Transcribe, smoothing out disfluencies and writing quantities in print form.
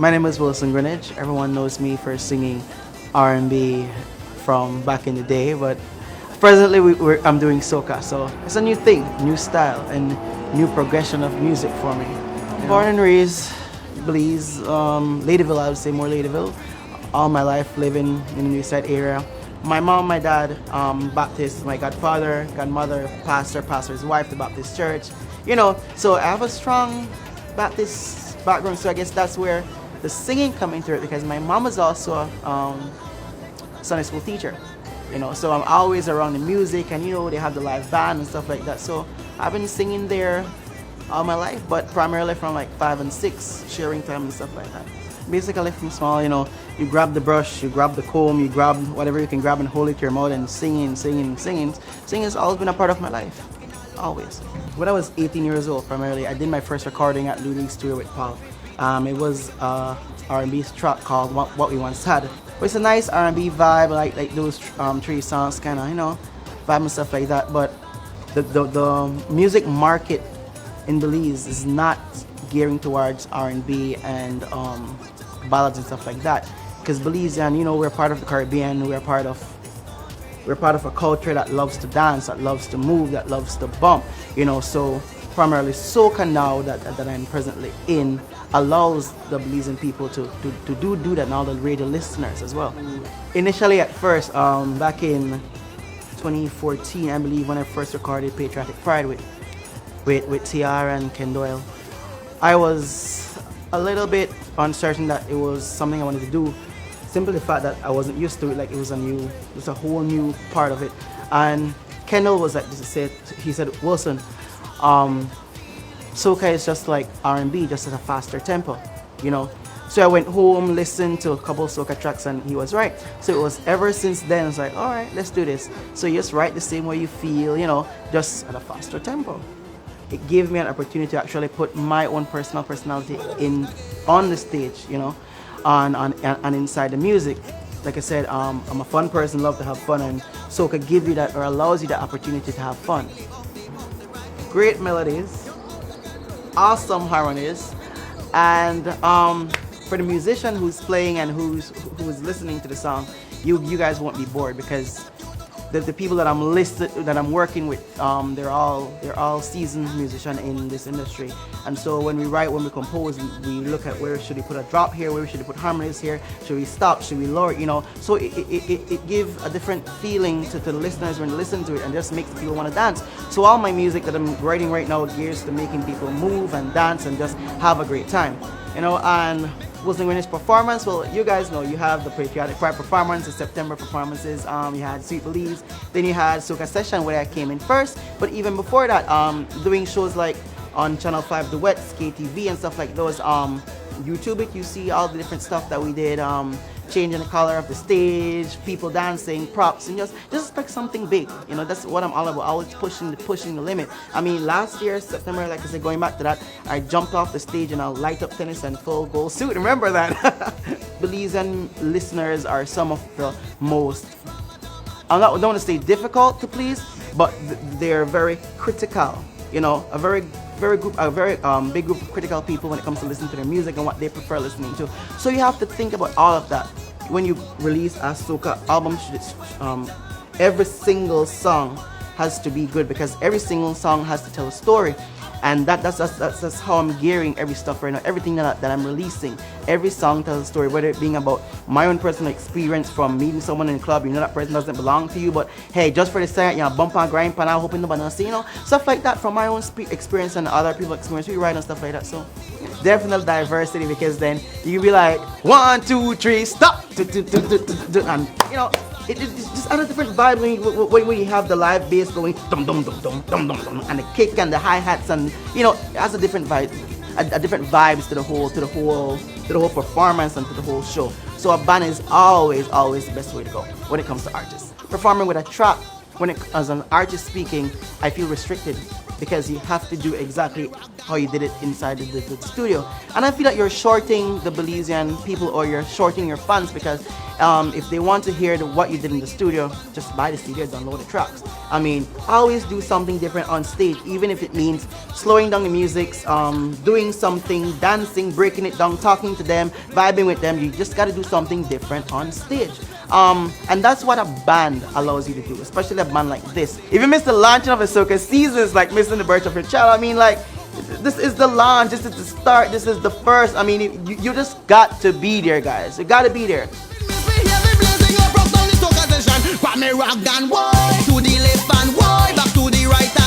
My name is Wilson Grinage. Everyone knows me for singing R&B from back in the day, but presently I'm doing soca, so it's a new thing, new style, and new progression of music for me. Born and raised Belize, Ladyville, I would say more Ladyville. All my life living in the New Side area. My mom, my dad, Baptist, my godfather, godmother, pastor's wife, the Baptist church. So I have a strong Baptist background, so I guess that's where the singing come into it, because my mom was also a Sunday school teacher. So I'm always around the music, and they have the live band and stuff like that. So I've been singing there all my life, but primarily from like 5 and 6, sharing time and stuff like that. Basically from small, you grab the brush, you grab the comb, you grab whatever you can grab and hold it to your mouth and singing. Singing has always been a part of my life, always. When I was 18 years old, primarily, I did my first recording at Ludi's studio with Paul. It was R&B track called What We Once Had. But it's a nice R&B vibe, like those 3 songs, kind of, vibe and stuff like that. But the music market in Belize is not gearing towards R&B and ballads and stuff like that. Because Belizean, we're part of the Caribbean, we're part of a culture that loves to dance, that loves to move, that loves to bump. So primarily soca now that I'm presently in allows the Belizean people to do that, and all the radio listeners as well. Initially at first, back in 2014, I believe, when I first recorded Patriotic Pride with Tiara and Ken Doyle, I was a little bit uncertain that it was something I wanted to do. Simply the fact that I wasn't used to it, like it was a whole new part of it. And Kendall was like, he said, Wilson, soca is just like R&B, just at a faster tempo, So I went home, listened to a couple of soca tracks, and he was right. So it was ever since then, it's like, all right, let's do this. So you just write the same way you feel, just at a faster tempo. It gave me an opportunity to actually put my own personal personality on the stage, and inside the music. Like I said, I'm a fun person, love to have fun, and soca gives you that, or allows you the opportunity to have fun. Great melodies, awesome harmonies, and for the musician who's playing and who's listening to the song, you guys won't be bored, because the people that I'm working with, they're all seasoned musicians in this industry. And so when we compose, we look at where should we put a drop here, where should we put harmonies here, should we stop, should we lower, So it gives a different feeling to the listeners when they listen to it, and just makes people want to dance. So all my music that I'm writing right now gears to making people move and dance and just have a great time, And Wilson Grinage performance, well, you guys know you have the Patriotic Pride performance, the September performances, you had Sweet Belize, then you had Soca Session where I came in first, but even before that, doing shows like on Channel 5 Duets, KTV and stuff like those, YouTube it, you see all the different stuff that we did, changing the color of the stage, people dancing, props, and just expect something big. That's what I'm all about, always pushing the limit. I mean, last year, September, like I said, going back to that, I jumped off the stage in a light up tennis and full gold suit. Remember that? Belizean listeners are some of the most, I don't want to say difficult to please, but they're very critical. A very big group of critical people when it comes to listening to their music and what they prefer listening to. So you have to think about all of that when you release a soca album. Every single song has to be good, because every single song has to tell a story, and that's how I'm gearing every stuff right now. Everything that I'm releasing, every song tells a story, whether it being about my own personal experience from meeting someone in the club, that person doesn't belong to you, but hey, just for the second, bump and grind, pan out, hoping nobody see, stuff like that from my own experience and other people's experience. We write and stuff like that. So definitely diversity, because then you can be like 1, 2, 3, stop, and it's just a different vibe when you have the live bass going dum dum dum dum dum dum dum, and the kick and the hi-hats, and it has a different vibe, a different vibes to the whole performance and to the whole show. So a band is always the best way to go when it comes to artists. Performing with a track, as an artist speaking, I feel restricted. because you have to do exactly how you did it inside the studio. And I feel like you're shorting the Belizean people, or you're shorting your fans, because if they want to hear what you did in the studio, just buy the CD, download the tracks. I mean, always do something different on stage, even if it means slowing down the music, doing something, dancing, breaking it down, talking to them, vibing with them. You just got to do something different on stage. And that's what a band allows you to do, especially a band like this. If you miss the launching of a Soca Seasons, like missing the birth of your child, I mean, like, this is the launch, this is the start, this is the first. I mean, you just got to be there, guys. You got to be there. Me rock and boy, to the left and boy, back to the right.